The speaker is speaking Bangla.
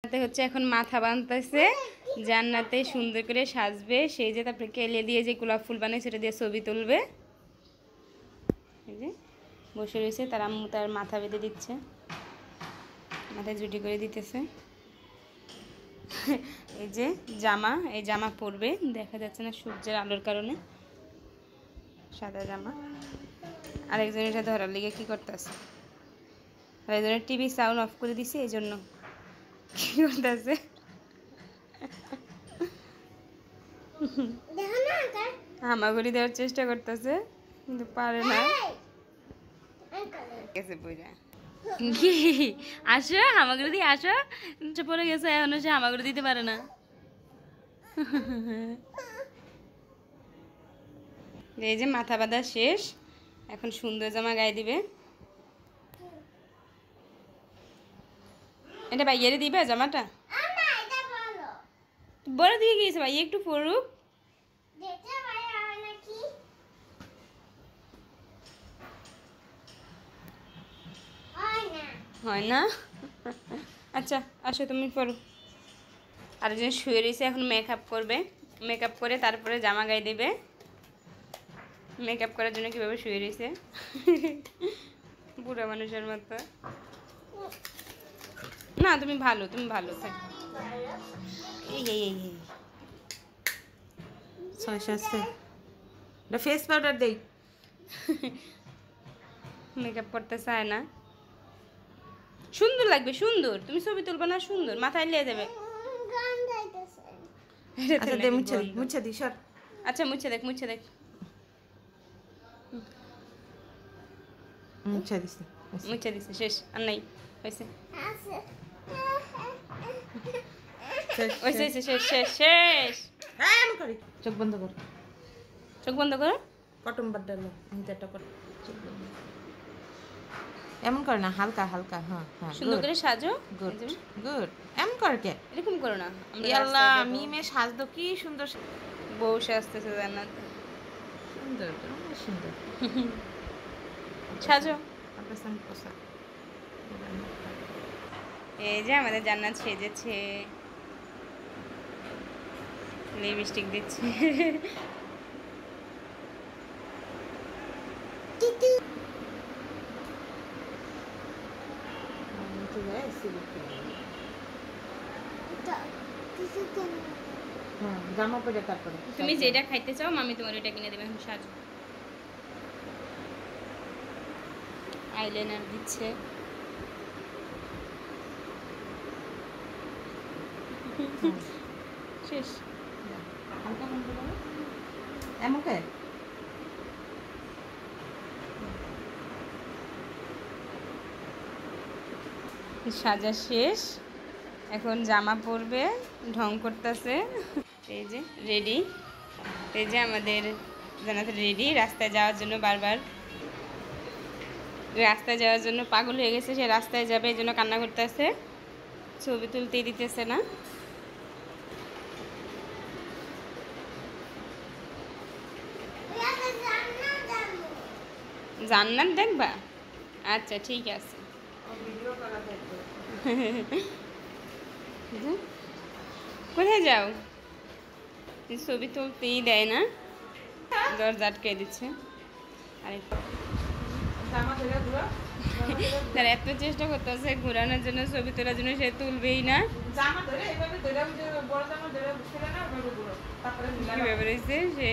হচ্ছে এখন মাথা বাঁধতেছে, জান্নাতে সুন্দর করে সাজবে সেই যে, তারপরে কেলে দিয়ে যে গোলাপ ফুল বানায় সেটা দিয়ে ছবি তুলবে। এই যে বসে রয়েছে, তার আম্মু তার মাথা বেঁধে দিচ্ছে, মাথায় জুটি করে দিতেছে। এই যে জামা, এই জামা পরবে, দেখা যাচ্ছে না সূর্যের আলোর কারণে, সাদা জামা। আরেকজনের সাথে ধরার লেগে কি করতেছে, আরেকজনের টিভি সাউন্ড অফ করে দিছে, এই জন্য কি করতেছে হামাগুড়ি দেওয়ার চেষ্টা করতেছে কিন্তু পারে না। কি আসো হামাগুড়ি দিয়ে আসো, পরে গেছে এখনো সে হামাগুড়ি দিতে পারে না। এই যে মাথা বাঁধা শেষ, এখন সুন্দর জামা গায়ে দিবে। এটা ভাইয়ারে দিবে জামাটা, বড় দিয়ে গিয়েছে ভাই, একটু পড়ুক। হয় না, আচ্ছা আসো তুমি পড়ো। আরেকজন শুয়ে রয়েছে, এখন মেকআপ করবে, মেকআপ করে তারপরে জামা গায়ে দেবে। মেকআপ করার জন্য কীভাবে শুয়ে রয়েছে বুড়া মানুষের মতো। না তুমি ভালো, তুমি ভালো থাক। এই এই এই ফেস পাউডার দেই। মেকআপ করতে চায় না, সুন্দর লাগবে সুন্দর, তুমি ছবি তুলবে না সুন্দর, মাথায় লিয়ে যাবে। মুছে দি সর। আচ্ছা মুছে দেখ, মুছে দেখ, মুছে দিছি, মুছে দিছে, শেষ আর নাই, হয়েছে হয়েছে, শেষ শেষ শেষ। চোখ বন্ধ কর, চোখ বন্ধ করো, কটন বাদ ডালো, এমন করে না, হালকা হালকা। হ্যাঁ হ্যাঁ, সুন্দর করে সাজো। গুড গুড, এমন করে কে, এরকম করো না। আল্লাহ মিমে সাজদো কি সুন্দর, বউ সাজতেছে জান্নাত, সুন্দর সুন্দর সাজো। আপনার সঙ্গে পোশাক। এই যে আমাদের জান্নাত সেজেছে, লিপস্টিক দিচ্ছে। জামা পরে তারপরে তুমি যেটা খাইতে চাও মামি তোমার ওইটা কিনে দেবে। এখন সাজো, আইলাইনার দিচ্ছে, শেষ। হালকা বন্ধ করো, এমনকে সাজা শেষ, এখন জামা পরবে, ঢং করতেছে। এই যে রেডি, এই যে আমাদের জান্নাত রেডি রাস্তায় যাওয়ার জন্য, বারবার রাস্তায় যাওয়ার জন্য পাগল হয়ে গেছে, সে রাস্তায় যাবে এই জন্য কান্না করতেছে, ছবি তুলতেই দিতেছে না। জান্নাত দেখবা, আচ্ছা ঠিক আছে। কোথায় যাও, ছবি তুলতেই দেয় না, দরজা আটকে দিচ্ছে। আরে তারা এত চেষ্টা করতেছে ঘোরানোর জন্য, ছবি তোলার জন্য, সে তুলবেই না। কিভাবে রয়েছে সে,